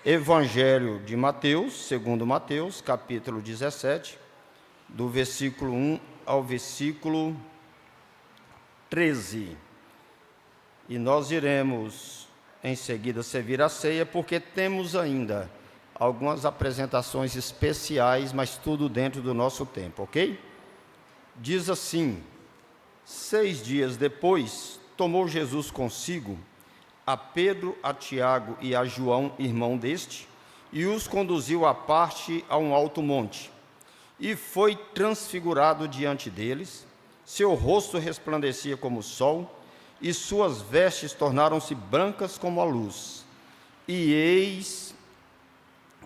Evangelho de Mateus, segundo Mateus, capítulo 17, do versículo 1 ao versículo 13. E nós iremos em seguida servir a ceia, porque temos ainda algumas apresentações especiais, mas tudo dentro do nosso tempo, ok? Diz assim: 6 dias depois, tomou Jesus consigo a Pedro, a Tiago e a João, irmão deste, e os conduziu à parte a um alto monte. E foi transfigurado diante deles, seu rosto resplandecia como o sol, e suas vestes tornaram-se brancas como a luz. E eis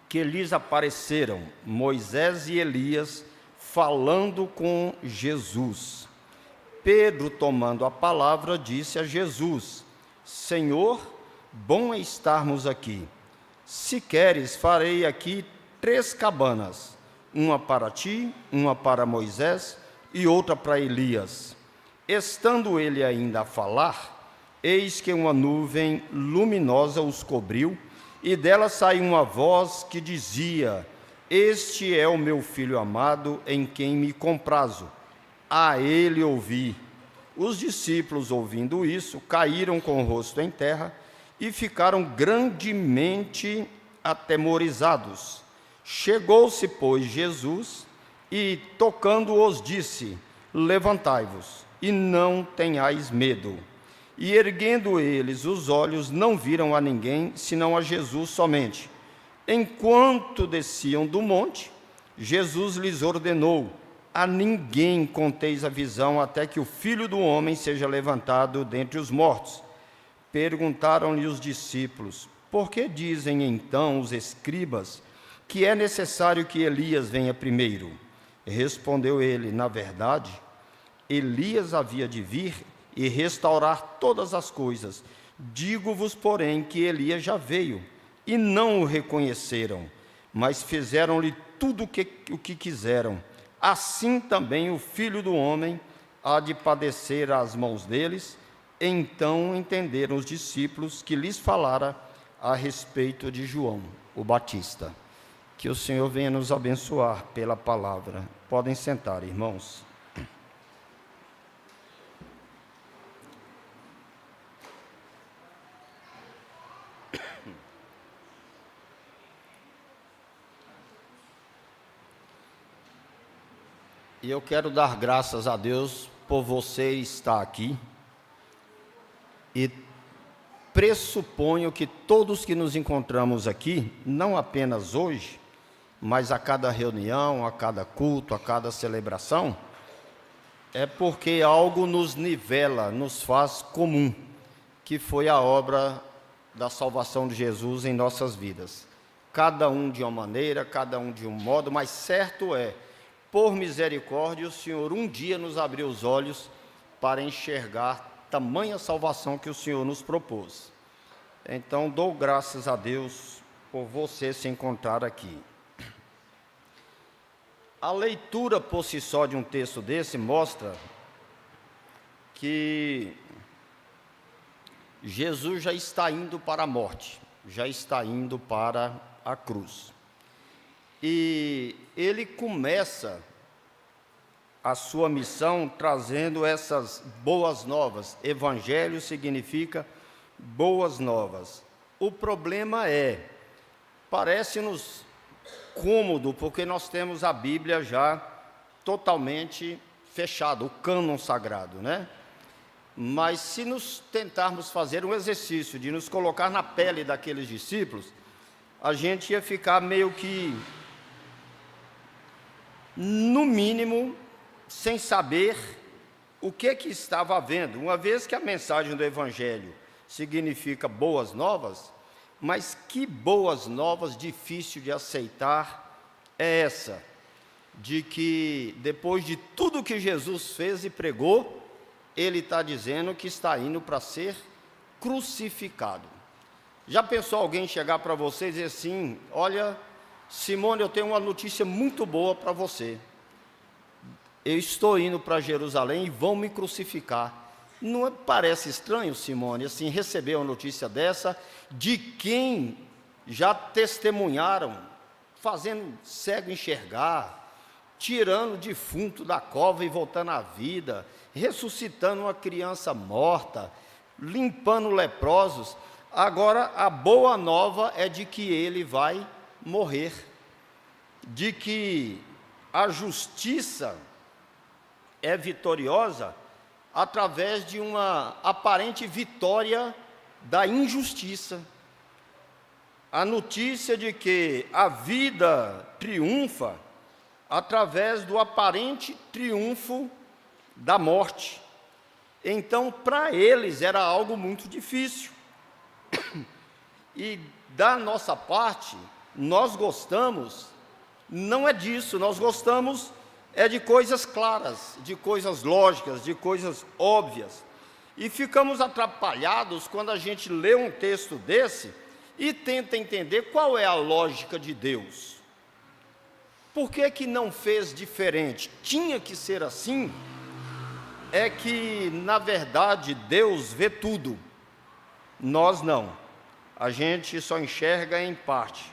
que lhes apareceram Moisés e Elias, falando com Jesus. Pedro, tomando a palavra, disse a Jesus: Senhor, bom é estarmos aqui. Se queres, farei aqui 3 cabanas, uma para ti, uma para Moisés e outra para Elias. Estando ele ainda a falar, eis que uma nuvem luminosa os cobriu, e dela saiu uma voz que dizia: Este é o meu filho amado, em quem me comprazo. A ele ouvi. Os discípulos, ouvindo isso, caíram com o rosto em terra e ficaram grandemente atemorizados. Chegou-se, pois, Jesus e, tocando-os, disse: Levantai-vos e não tenhais medo. E, erguendo eles os olhos, não viram a ninguém, senão a Jesus somente. Enquanto desciam do monte, Jesus lhes ordenou: A ninguém conteis a visão, até que o Filho do Homem seja levantado dentre os mortos. Perguntaram-lhe os discípulos: Por que dizem então os escribas que é necessário que Elias venha primeiro? Respondeu ele: Na verdade, Elias havia de vir e restaurar todas as coisas. Digo-vos, porém, que Elias já veio, e não o reconheceram, mas fizeram-lhe tudo o que quiseram. Assim também o Filho do Homem há de padecer às mãos deles. Então entenderam os discípulos que lhes falara a respeito de João, o Batista. Que o Senhor venha nos abençoar pela palavra. Podem sentar, irmãos. E eu quero dar graças a Deus por você estar aqui. E pressuponho que todos que nos encontramos aqui, não apenas hoje, mas a cada reunião, a cada culto, a cada celebração, é porque algo nos nivela, nos faz comum, que foi a obra da salvação de Jesus em nossas vidas. Cada um de uma maneira, cada um de um modo, mas certo é, por misericórdia, o Senhor um dia nos abriu os olhos para enxergar tamanha salvação que o Senhor nos propôs. Então, dou graças a Deus por você se encontrar aqui. A leitura por si só de um texto desse mostra que Jesus já está indo para a morte, já está indo para a cruz. E ele começa a sua missão trazendo essas boas novas. Evangelho significa boas novas. O problema parece-nos cômodo, porque nós temos a Bíblia já totalmente fechada, o cânon sagrado, né? Mas se nos tentarmos fazer um exercício de nos colocar na pele daqueles discípulos, a gente ia ficar meio que, no mínimo, sem saber o que estava havendo, uma vez que a mensagem do Evangelho significa boas novas, mas que boas novas difícil de aceitar é essa, de que depois de tudo que Jesus fez e pregou, ele está dizendo que está indo para ser crucificado. Já pensou alguém chegar para você e dizer assim: olha, Simone, eu tenho uma notícia muito boa para você. Eu estou indo para Jerusalém e vão me crucificar. Não parece estranho, Simone, assim, receber uma notícia dessa de quem já testemunharam, fazendo cego enxergar, tirando o defunto da cova e voltando à vida, ressuscitando uma criança morta, limpando leprosos. Agora, a boa nova é de que ele vai morrer, de que a justiça é vitoriosa através de uma aparente vitória da injustiça. A notícia de que a vida triunfa através do aparente triunfo da morte. Então, para eles era algo muito difícil. E da nossa parte, nós gostamos, não é disso, nós gostamos de coisas claras, de coisas lógicas, de coisas óbvias. E ficamos atrapalhados quando a gente lê um texto desse e tenta entender qual é a lógica de Deus. Por que que não fez diferente? Tinha que ser assim? É que, na verdade, Deus vê tudo. Nós não. A gente só enxerga em parte.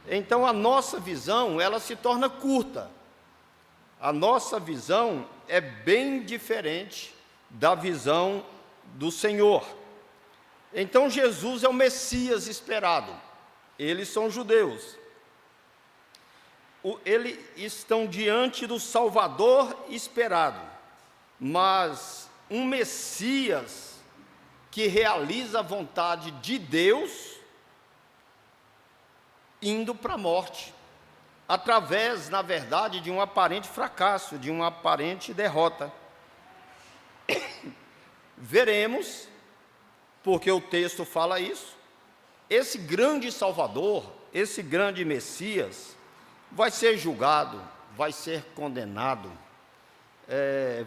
Então, a nossa visão, ela se torna curta. A nossa visão é bem diferente da visão do Senhor. Então, Jesus é o Messias esperado. Eles são judeus. Eles estão diante do Salvador esperado. Mas um Messias que realiza a vontade de Deus indo para a morte, através, na verdade, de um aparente fracasso, de uma aparente derrota. Veremos, porque o texto fala isso, esse grande Salvador, esse grande Messias, vai ser julgado, vai ser condenado,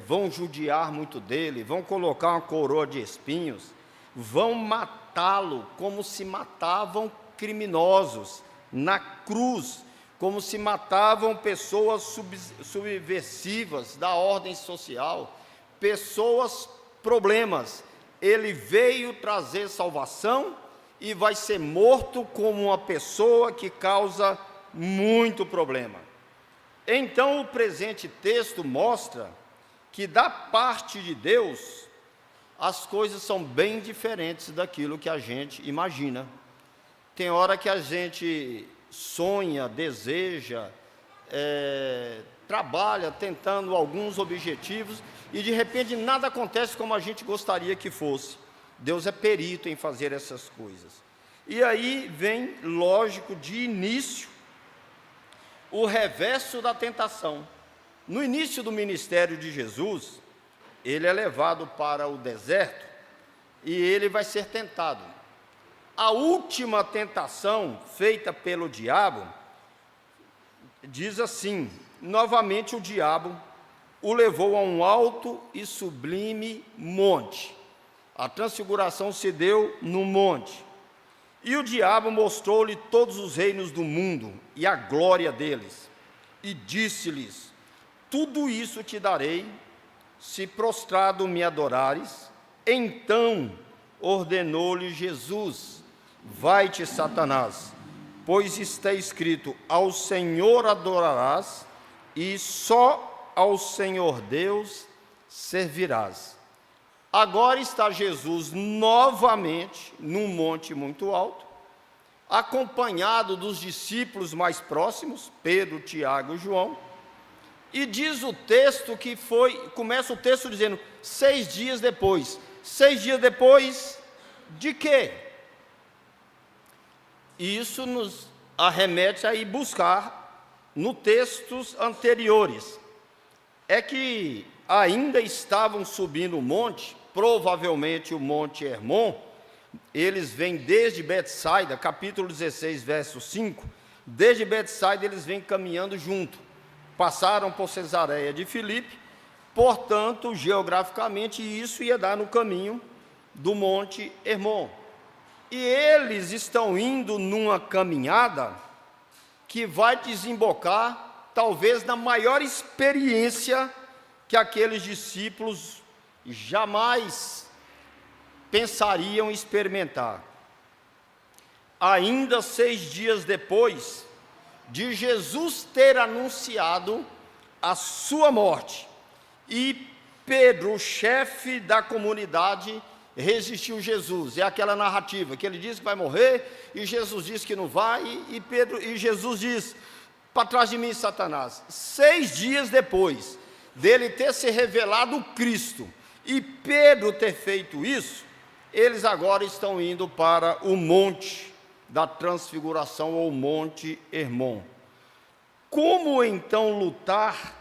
vão judiar muito dele, vão colocar uma coroa de espinhos, vão matá-lo como se matavam criminosos na cruz, como se matavam pessoas subversivas da ordem social, pessoas problemas. Ele veio trazer salvação e vai ser morto como uma pessoa que causa muito problema. Então, o presente texto mostra que, da parte de Deus, as coisas são bem diferentes daquilo que a gente imagina. Tem hora que a gente sonha, deseja, trabalha tentando alguns objetivos e de repente nada acontece como a gente gostaria que fosse. Deus é perito em fazer essas coisas. E aí vem, lógico, de início, o reverso da tentação. No início do ministério de Jesus, ele é levado para o deserto e ele vai ser tentado. A última tentação feita pelo diabo diz assim: novamente o diabo o levou a um alto e sublime monte. A transfiguração se deu no monte. E o diabo mostrou-lhe todos os reinos do mundo e a glória deles. E disse-lhes: tudo isso te darei, se prostrado me adorares. Então ordenou-lhe Jesus: vai-te, Satanás, pois está escrito: ao Senhor adorarás e só ao Senhor Deus servirás. Agora está Jesus novamente num monte muito alto, acompanhado dos discípulos mais próximos, Pedro, Tiago e João, e diz o texto que começa o texto dizendo, 6 dias depois. 6 dias depois de quê? Isso nos arremete a ir buscar nos textos anteriores. É que ainda estavam subindo o monte, provavelmente o Monte Hermon. Eles vêm desde Betsaida, capítulo 16, verso 5. Desde Betsaida eles vêm caminhando junto. Passaram por Cesareia de Filipe, portanto, geograficamente, isso ia dar no caminho do Monte Hermon. E eles estão indo numa caminhada que vai desembocar, talvez, na maior experiência que aqueles discípulos jamais pensariam experimentar. ainda 6 dias depois de Jesus ter anunciado a sua morte, e Pedro, o chefe da comunidade, resistiu Jesus. É aquela narrativa que ele diz que vai morrer e Jesus diz que não vai, e Jesus diz: para trás de mim, Satanás. 6 dias depois dele ter se revelado o Cristo e Pedro ter feito isso, eles agora estão indo para o monte da transfiguração, ou Monte Hermon. Como então lutar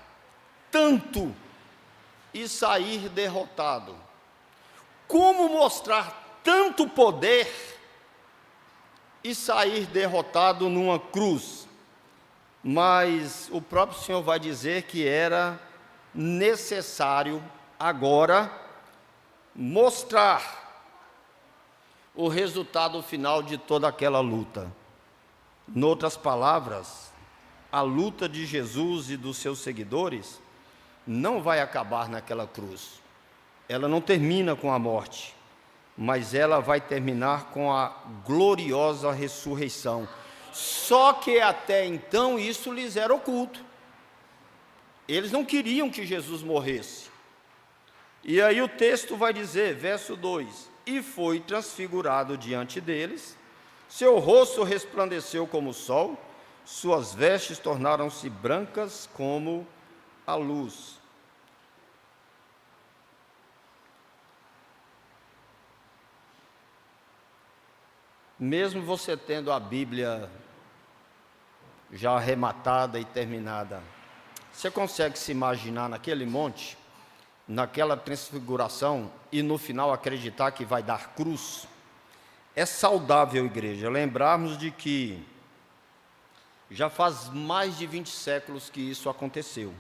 tanto e sair derrotado? Como mostrar tanto poder e sair derrotado numa cruz? Mas o próprio Senhor vai dizer que era necessário agora mostrar o resultado final de toda aquela luta. Em outras palavras, a luta de Jesus e dos seus seguidores não vai acabar naquela cruz. Ela não termina com a morte, mas ela vai terminar com a gloriosa ressurreição. Só que até então isso lhes era oculto. Eles não queriam que Jesus morresse. E aí o texto vai dizer, verso 2: e foi transfigurado diante deles, seu rosto resplandeceu como o sol, suas vestes tornaram-se brancas como a luz. Mesmo você tendo a Bíblia já arrematada e terminada, você consegue se imaginar naquele monte, naquela transfiguração, e no final acreditar que vai dar cruz? É saudável, igreja, lembrarmos de que já faz mais de 20 séculos que isso aconteceu,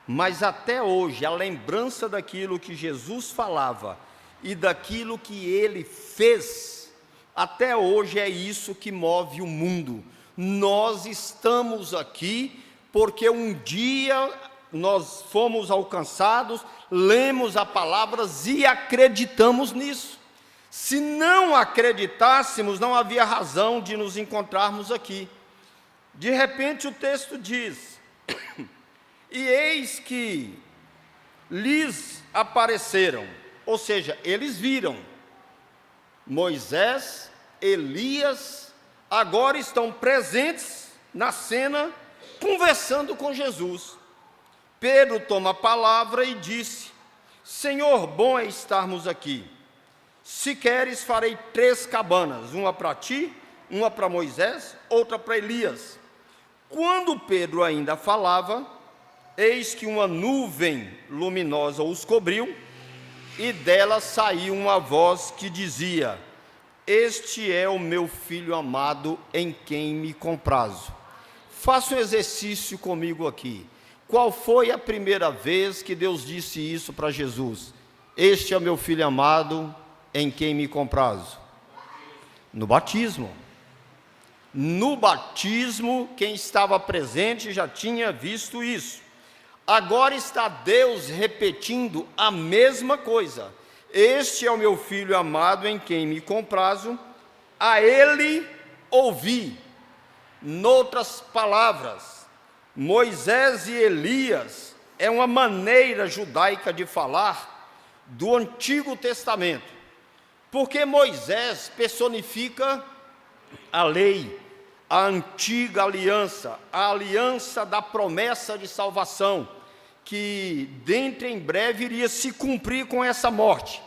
mas até hoje a lembrança daquilo que Jesus falava e daquilo que ele fez, até hoje é isso que move o mundo. Nós estamos aqui porque um dia nós fomos alcançados, lemos a palavra e acreditamos nisso. Se não acreditássemos, não havia razão de nos encontrarmos aqui. De repente o texto diz: e eis que lhes apareceram, ou seja, eles viram Moisés, Elias, agora estão presentes na cena, conversando com Jesus. Pedro toma a palavra e disse: Senhor, bom é estarmos aqui. Se queres, farei 3 cabanas, uma para ti, uma para Moisés, outra para Elias. Quando Pedro ainda falava, eis que uma nuvem luminosa os cobriu, e dela saiu uma voz que dizia: este é o meu filho amado, em quem me comprazo. Faça um exercício comigo aqui. Qual foi a primeira vez que Deus disse isso para Jesus? Este é o meu filho amado, em quem me comprazo. No batismo. No batismo, quem estava presente já tinha visto isso. Agora está Deus repetindo a mesma coisa. Este é o meu filho amado, em quem me comprazo, a ele ouvi. Noutras palavras, Moisés e Elias é uma maneira judaica de falar do Antigo Testamento, porque Moisés personifica a lei, a antiga aliança, a aliança da promessa de salvação, que dentro em breve iria se cumprir com essa morte.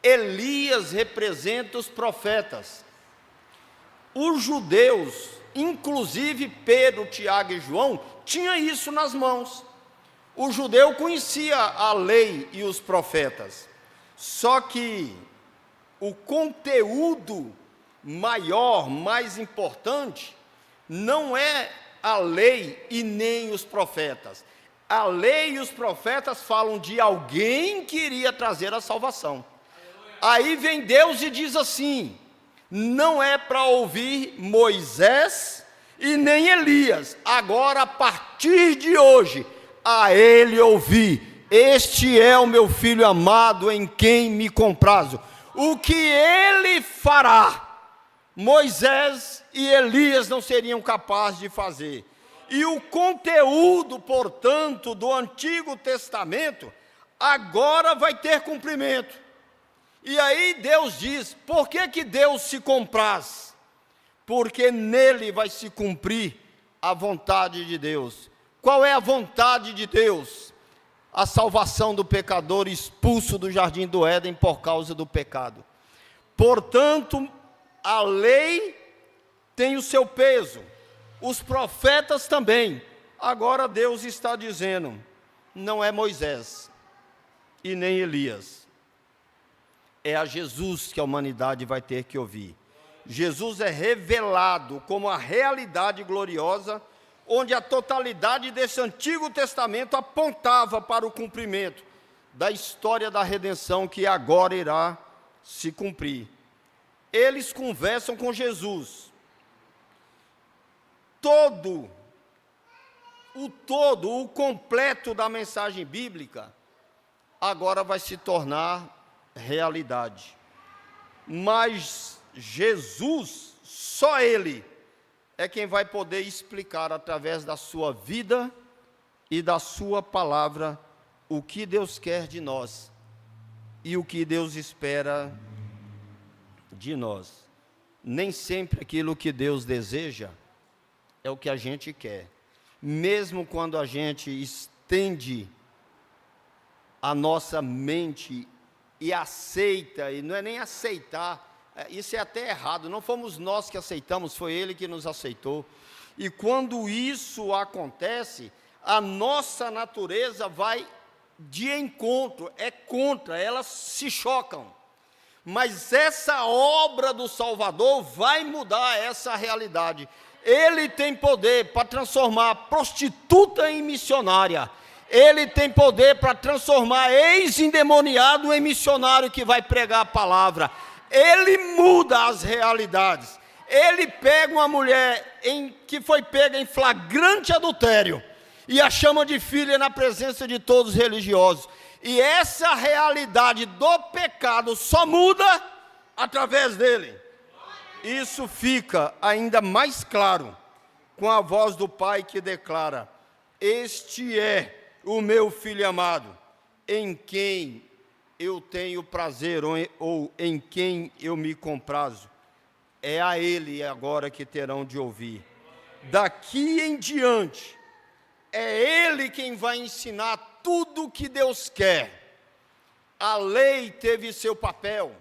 Elias representa os profetas. Os judeus, inclusive Pedro, Tiago e João, tinha isso nas mãos. O judeu conhecia a lei e os profetas, só que o conteúdo maior, mais importante, não é a lei e nem os profetas. A lei e os profetas falam de alguém que iria trazer a salvação. Aí vem Deus e diz assim: não é para ouvir Moisés e nem Elias, agora a partir de hoje, a ele ouvi. Este é o meu filho amado, em quem me comprazo. O que ele fará, Moisés e Elias não seriam capazes de fazer. E o conteúdo, portanto, do Antigo Testamento, agora vai ter cumprimento. E aí Deus diz, por que Deus se compraz? Porque nele vai se cumprir a vontade de Deus. Qual é a vontade de Deus? A salvação do pecador expulso do jardim do Éden por causa do pecado. Portanto, a lei tem o seu peso, os profetas também. Agora Deus está dizendo, não é Moisés e nem Elias, é a Jesus que a humanidade vai ter que ouvir. Jesus é revelado como a realidade gloriosa, onde a totalidade desse Antigo Testamento apontava para o cumprimento da história da redenção que agora irá se cumprir. Eles conversam com Jesus. O completo da mensagem bíblica agora vai se tornar realidade. Mas Jesus, só Ele, é quem vai poder explicar através da sua vida e da sua palavra o que Deus quer de nós e o que Deus espera de nós. Nem sempre aquilo que Deus deseja é o que a gente quer. Mesmo quando a gente estende a nossa mente e aceita, e não é nem aceitar, isso é até errado, não fomos nós que aceitamos, foi Ele que nos aceitou. E quando isso acontece, a nossa natureza vai de encontro, é contra, elas se chocam. Mas essa obra do Salvador vai mudar essa realidade. Ele tem poder para transformar prostituta em missionária. Ele tem poder para transformar ex-endemoniado em missionário que vai pregar a palavra. Ele muda as realidades. Ele pega uma mulher que foi pega em flagrante adultério e a chama de filha na presença de todos os religiosos. E essa realidade do pecado só muda através dele. Isso fica ainda mais claro com a voz do Pai que declara: este é o meu Filho amado, em quem eu tenho prazer, ou em quem eu me comprazo. É a Ele agora que terão de ouvir. Daqui em diante, é Ele quem vai ensinar tudo o que Deus quer. A lei teve seu papel.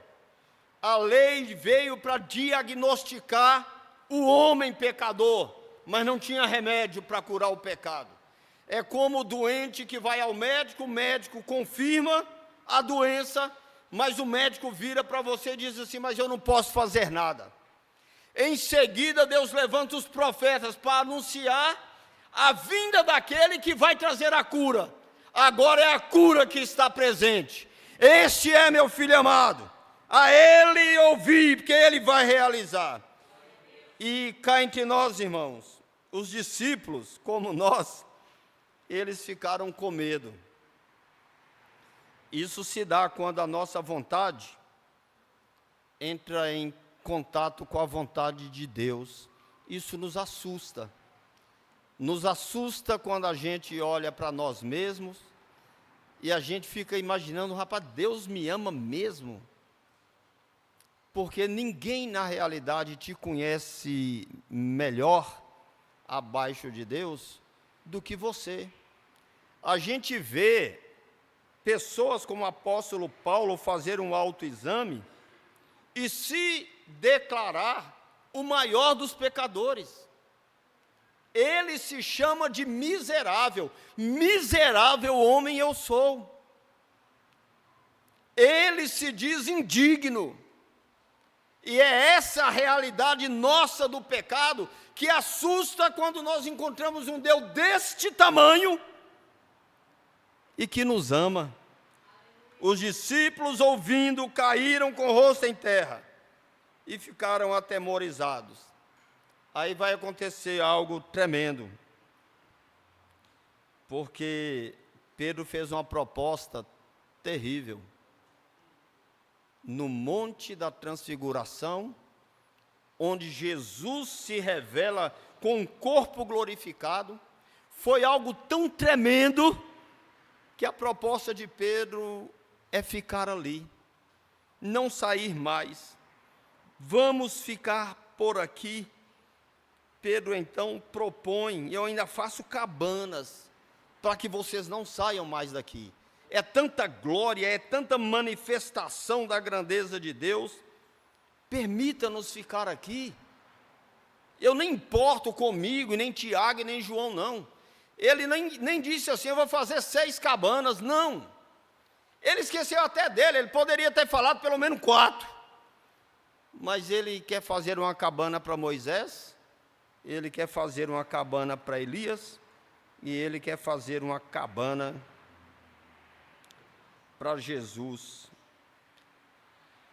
A lei veio para diagnosticar o homem pecador, mas não tinha remédio para curar o pecado. É como o doente que vai ao médico, o médico confirma a doença, mas o médico vira para você e diz assim: mas eu não posso fazer nada. Em seguida, Deus levanta os profetas para anunciar a vinda daquele que vai trazer a cura. Agora é a cura que está presente. Este é meu Filho amado, a Ele ouvi, porque Ele vai realizar. E cá entre nós, irmãos, os discípulos, como nós, eles ficaram com medo. Isso se dá quando a nossa vontade entra em contato com a vontade de Deus. Isso nos assusta. Nos assusta quando a gente olha para nós mesmos e a gente fica imaginando: rapaz, Deus me ama mesmo? Porque ninguém na realidade te conhece melhor abaixo de Deus do que você. A gente vê pessoas como o apóstolo Paulo fazer um autoexame e se declarar o maior dos pecadores. Ele se chama de miserável. Miserável homem eu sou. Ele se diz indigno. E é essa a realidade nossa do pecado que assusta quando nós encontramos um Deus deste tamanho e que nos ama. Os discípulos, ouvindo, caíram com o rosto em terra e ficaram atemorizados. Aí vai acontecer algo tremendo, porque Pedro fez uma proposta terrível. No Monte da Transfiguração, onde Jesus se revela com um corpo glorificado, foi algo tão tremendo que a proposta de Pedro é ficar ali, não sair mais. Vamos ficar por aqui. Pedro então propõe, eu ainda faço cabanas, para que vocês não saiam mais daqui. É tanta glória, é tanta manifestação da grandeza de Deus, permita-nos ficar aqui. Eu nem importo comigo, e nem Tiago, e nem João, não. Ele nem disse assim, eu vou fazer 6 cabanas, não. Ele esqueceu até dele, ele poderia ter falado pelo menos 4. Mas ele quer fazer uma cabana para Moisés, ele quer fazer uma cabana para Elias, e ele quer fazer uma cabana para Jesus.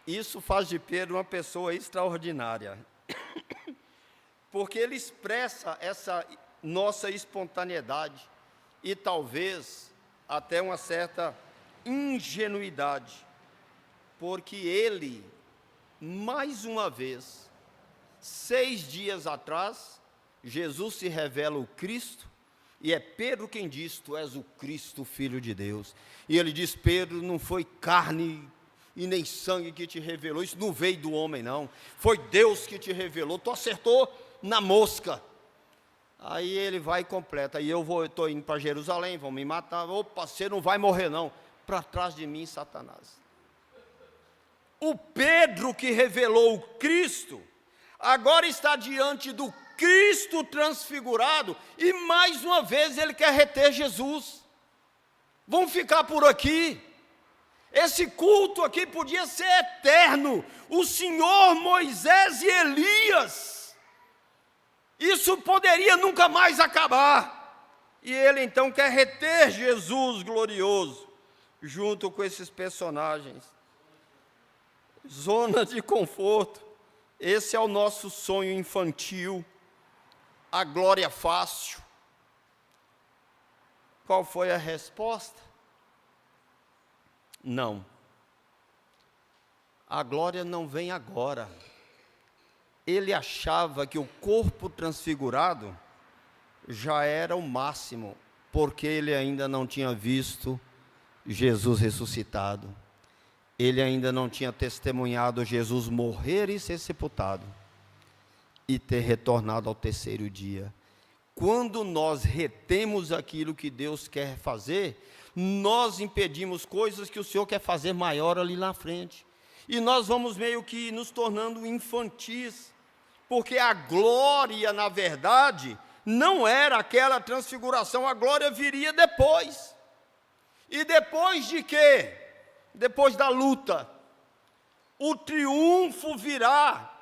Isso faz de Pedro uma pessoa extraordinária, porque ele expressa essa nossa espontaneidade e talvez até uma certa ingenuidade, porque ele, mais uma vez, 6 dias atrás, Jesus se revela o Cristo, e é Pedro quem diz, tu és o Cristo, Filho de Deus. E ele diz, Pedro, não foi carne e nem sangue que te revelou, isso não veio do homem não, foi Deus que te revelou, tu acertou na mosca. Aí ele vai e completa, e eu estou indo para Jerusalém, vão me matar, opa, você não vai morrer não, para trás de mim, Satanás. O Pedro que revelou o Cristo, agora está diante do Cristo transfigurado, e mais uma vez ele quer reter Jesus. Vão ficar por aqui. Esse culto aqui podia ser eterno. O Senhor, Moisés e Elias. Isso poderia nunca mais acabar. E ele então quer reter Jesus glorioso, junto com esses personagens. Zona de conforto. Esse é o nosso sonho infantil. A glória fácil. Qual foi a resposta? Não. A glória não vem agora. Ele achava que o corpo transfigurado já era o máximo, porque ele ainda não tinha visto Jesus ressuscitado. Ele ainda não tinha testemunhado Jesus morrer e ser sepultado, e ter retornado ao 3º dia. Quando nós retemos aquilo que Deus quer fazer, nós impedimos coisas que o Senhor quer fazer maior ali na frente. E nós vamos meio que nos tornando infantis, porque a glória, na verdade, não era aquela transfiguração, a glória viria depois. E depois de quê? Depois da luta. O triunfo virá,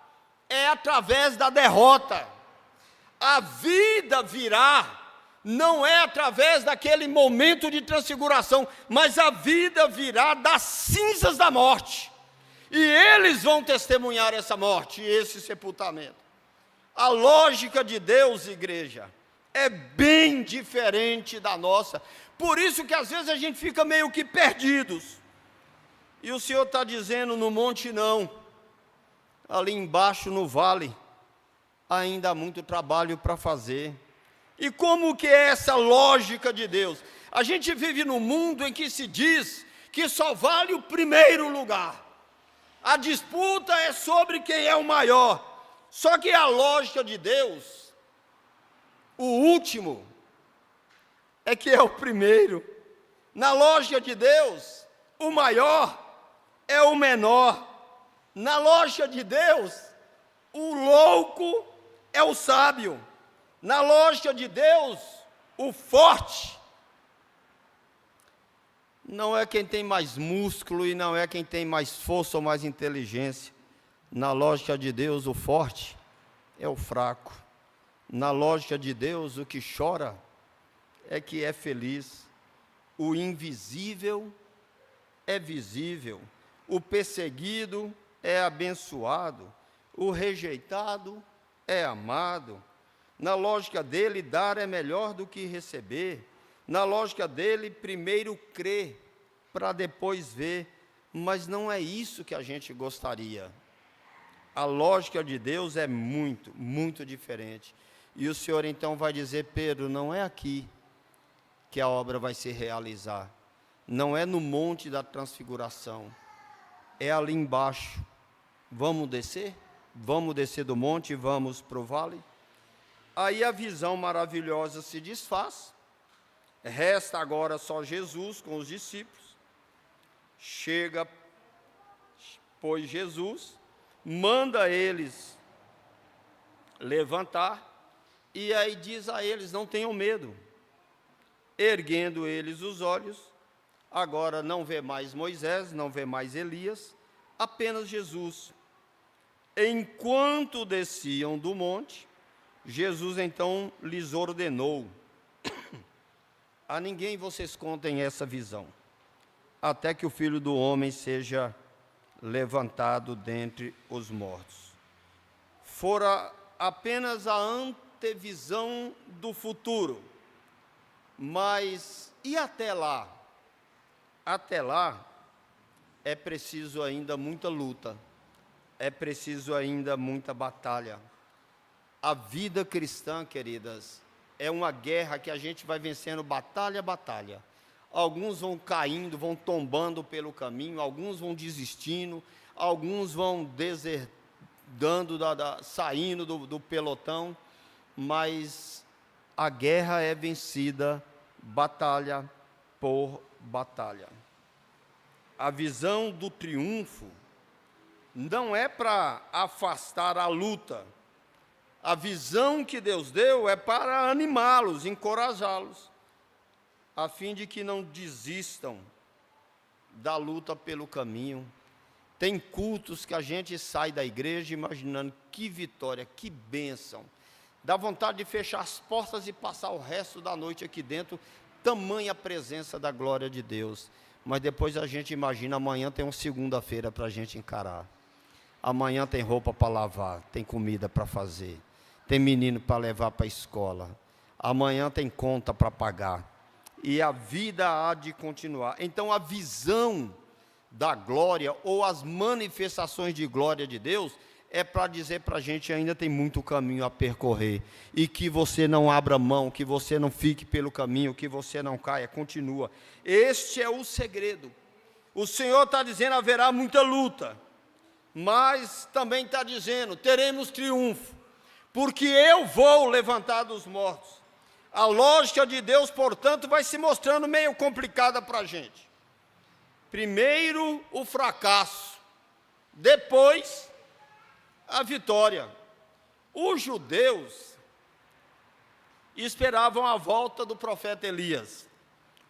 é através da derrota. A vida virá, não é através daquele momento de transfiguração, mas a vida virá das cinzas da morte. E eles vão testemunhar essa morte e esse sepultamento. A lógica de Deus, igreja, é bem diferente da nossa. Por isso que às vezes a gente fica meio que perdidos. E o Senhor está dizendo, no monte não, ali embaixo no vale, ainda há muito trabalho para fazer. E como que é essa lógica de Deus? A gente vive num mundo em que se diz que só vale o primeiro lugar. A disputa é sobre quem é o maior. Só que a lógica de Deus, o último, é que é o primeiro. Na lógica de Deus, o maior é o menor. Na lógica de Deus, o louco é o sábio. Na lógica de Deus, o forte não é quem tem mais músculo e não é quem tem mais força ou mais inteligência. Na lógica de Deus, o forte é o fraco. Na lógica de Deus, o que chora é que é feliz. O invisível é visível. O perseguido é abençoado. O rejeitado é amado. Na lógica dele, dar é melhor do que receber. Na lógica dele, primeiro crer, para depois ver. Mas não é isso que a gente gostaria. A lógica de Deus é muito, muito diferente. E o Senhor então vai dizer: Pedro, não é aqui que a obra vai se realizar. Não é no Monte da Transfiguração. É ali embaixo. Vamos descer? Vamos descer do monte e vamos para o vale? Aí a visão maravilhosa se desfaz. Resta agora só Jesus com os discípulos. Chega, pois, Jesus, manda eles levantar, e aí diz a eles: não tenham medo. Erguendo eles os olhos, agora não vê mais Moisés, não vê mais Elias, apenas Jesus. Enquanto desciam do monte, Jesus então lhes ordenou: a ninguém vocês contem essa visão, até que o Filho do Homem seja levantado dentre os mortos. Fora apenas a antevisão do futuro, mas e até lá? Até lá é preciso ainda muita luta, é preciso ainda muita batalha. A vida cristã, queridas, é uma guerra que a gente vai vencendo batalha a batalha. Alguns vão caindo, vão tombando pelo caminho, alguns vão desistindo, alguns vão deserdando, saindo do pelotão, mas a guerra é vencida batalha por batalha. A visão do triunfo não é para afastar a luta. A visão que Deus deu é para animá-los, encorajá-los, a fim de que não desistam da luta pelo caminho. Tem cultos que a gente sai da igreja imaginando que vitória, que bênção. Dá vontade de fechar as portas e passar o resto da noite aqui dentro, tamanha presença da glória de Deus. Mas depois a gente imagina: amanhã tem uma segunda-feira para a gente encarar. Amanhã tem roupa para lavar, tem comida para fazer, tem menino para levar para a escola. Amanhã tem conta para pagar. E a vida há de continuar. Então a visão da glória, ou as manifestações de glória de Deus, é para dizer para a gente: ainda tem muito caminho a percorrer, e que você não abra mão, que você não fique pelo caminho, que você não caia, continua. Este é o segredo. O Senhor está dizendo: haverá muita luta, mas também está dizendo: teremos triunfo, porque eu vou levantar dos mortos. A lógica de Deus, portanto, vai se mostrando meio complicada para a gente. Primeiro o fracasso, depois a vitória. Os judeus esperavam a volta do profeta Elias.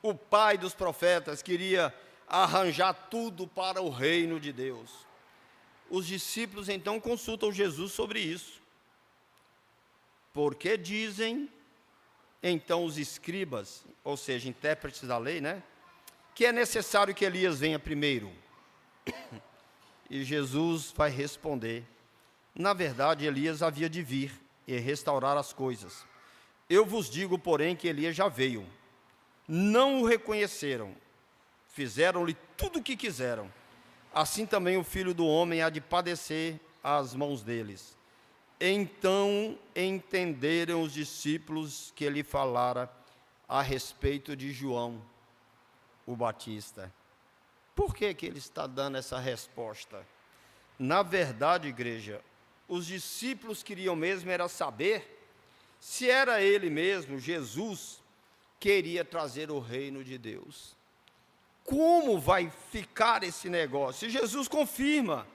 O pai dos profetas queria arranjar tudo para o reino de Deus. Os discípulos então consultam Jesus sobre isso. Porque dizem então os escribas, ou seja, intérpretes da lei, que é necessário que Elias venha primeiro. E Jesus vai responder: na verdade, Elias havia de vir e restaurar as coisas. Eu vos digo, porém, que Elias já veio. Não o reconheceram, fizeram-lhe tudo o que quiseram. Assim também o Filho do Homem há de padecer às mãos deles. Então entenderam os discípulos que ele falara a respeito de João, o Batista. Por que ele está dando essa resposta? Na verdade, igreja, os discípulos queriam mesmo era saber se era ele mesmo, Jesus, que iria trazer o reino de Deus. Como vai ficar esse negócio? E Jesus confirma: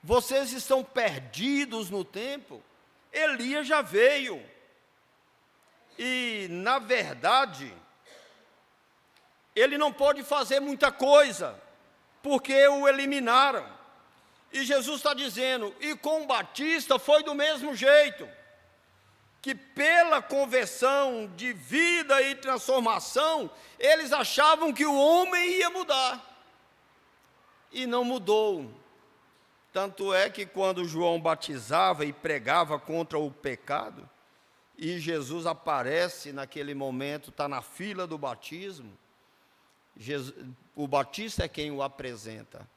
vocês estão perdidos no tempo, Elias já veio. E, na verdade, ele não pode fazer muita coisa, porque o eliminaram. E Jesus está dizendo: e com Batista foi do mesmo jeito, que pela conversão de vida e transformação, eles achavam que o homem ia mudar, e não mudou. Tanto é que quando João batizava e pregava contra o pecado, e Jesus aparece naquele momento, está na fila do batismo, o Batista é quem o apresenta.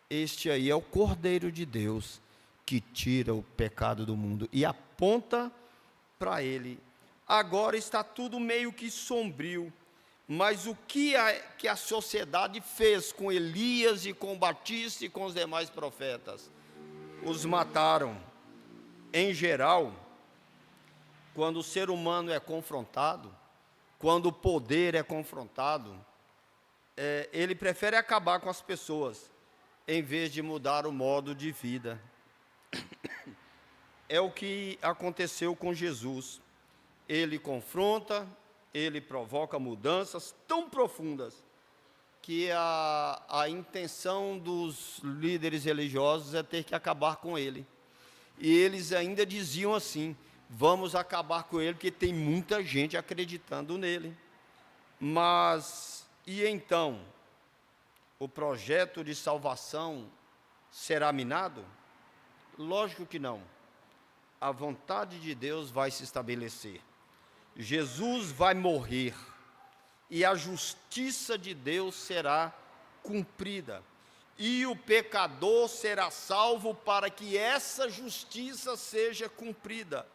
Este aí é o Cordeiro de Deus, que tira o pecado do mundo, e aponta para ele. Agora está tudo meio que sombrio, mas o que a sociedade fez com Elias e com Batista e com os demais profetas? Os mataram. Em geral, quando o ser humano é confrontado, quando o poder é confrontado, ele prefere acabar com as pessoas, em vez de mudar o modo de vida. É o que aconteceu com Jesus. Ele confronta, ele provoca mudanças tão profundas, que a intenção dos líderes religiosos é ter que acabar com ele. E eles ainda diziam assim: vamos acabar com ele, porque tem muita gente acreditando nele. Mas, e então? O projeto de salvação será minado? Lógico que não. A vontade de Deus vai se estabelecer. Jesus vai morrer e a justiça de Deus será cumprida. E o pecador será salvo para que essa justiça seja cumprida.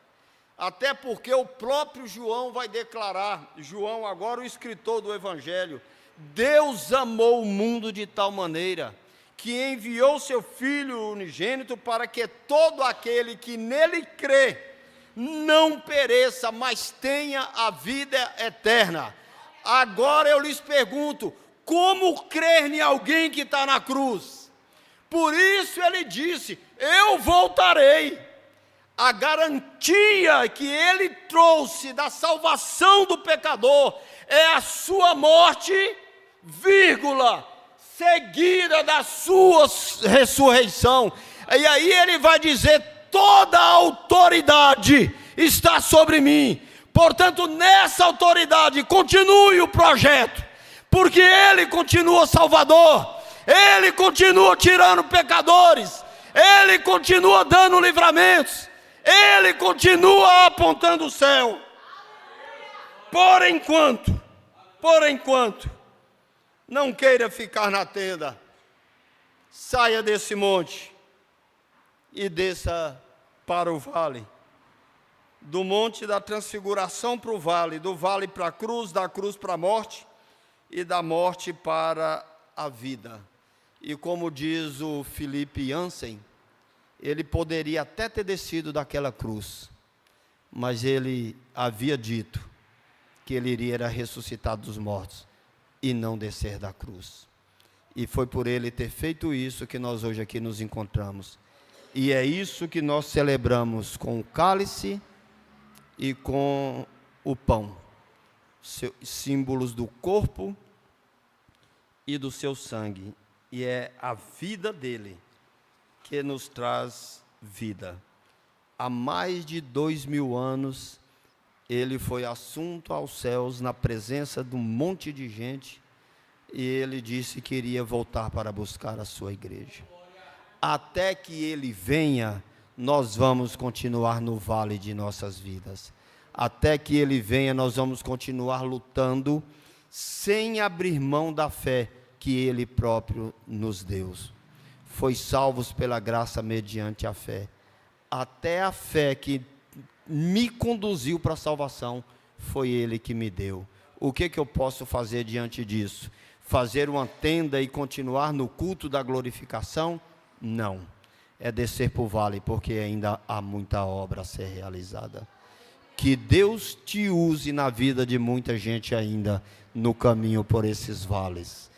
Até porque o próprio João vai declarar, João, agora o escritor do Evangelho: Deus amou o mundo de tal maneira que enviou seu Filho unigênito para que todo aquele que nele crê não pereça, mas tenha a vida eterna. Agora eu lhes pergunto: como crer em alguém que está na cruz? Por isso ele disse: eu voltarei. A garantia que ele trouxe da salvação do pecador é a sua morte, vírgula, seguida da sua ressurreição. E aí ele vai dizer: toda a autoridade está sobre mim. Portanto, nessa autoridade continue o projeto, porque ele continua salvador, ele continua tirando pecadores, ele continua dando livramentos, ele continua apontando o céu. Por enquanto, não queira ficar na tenda, saia desse monte e desça para o vale. Do monte da transfiguração para o vale, do vale para a cruz, da cruz para a morte, e da morte para a vida. E como diz o Philip Yancey, ele poderia até ter descido daquela cruz, mas ele havia dito que ele iria ressuscitar dos mortos e não descer da cruz. E foi por ele ter feito isso que nós hoje aqui nos encontramos. E é isso que nós celebramos com o cálice e com o pão, símbolos do corpo e do seu sangue. E é a vida dele que nos traz vida. Há mais de 2000 anos, ele foi assunto aos céus na presença de um monte de gente, e ele disse que iria voltar para buscar a sua igreja. Até que ele venha, nós vamos continuar no vale de nossas vidas. Até que ele venha, nós vamos continuar lutando, sem abrir mão da fé que ele próprio nos deu. Foi salvos pela graça mediante a fé. Até a fé que me conduziu para a salvação, foi ele que me deu. O que eu posso fazer diante disso? Fazer uma tenda e continuar no culto da glorificação? Não. É descer para o vale, porque ainda há muita obra a ser realizada. Que Deus te use na vida de muita gente ainda, no caminho por esses vales.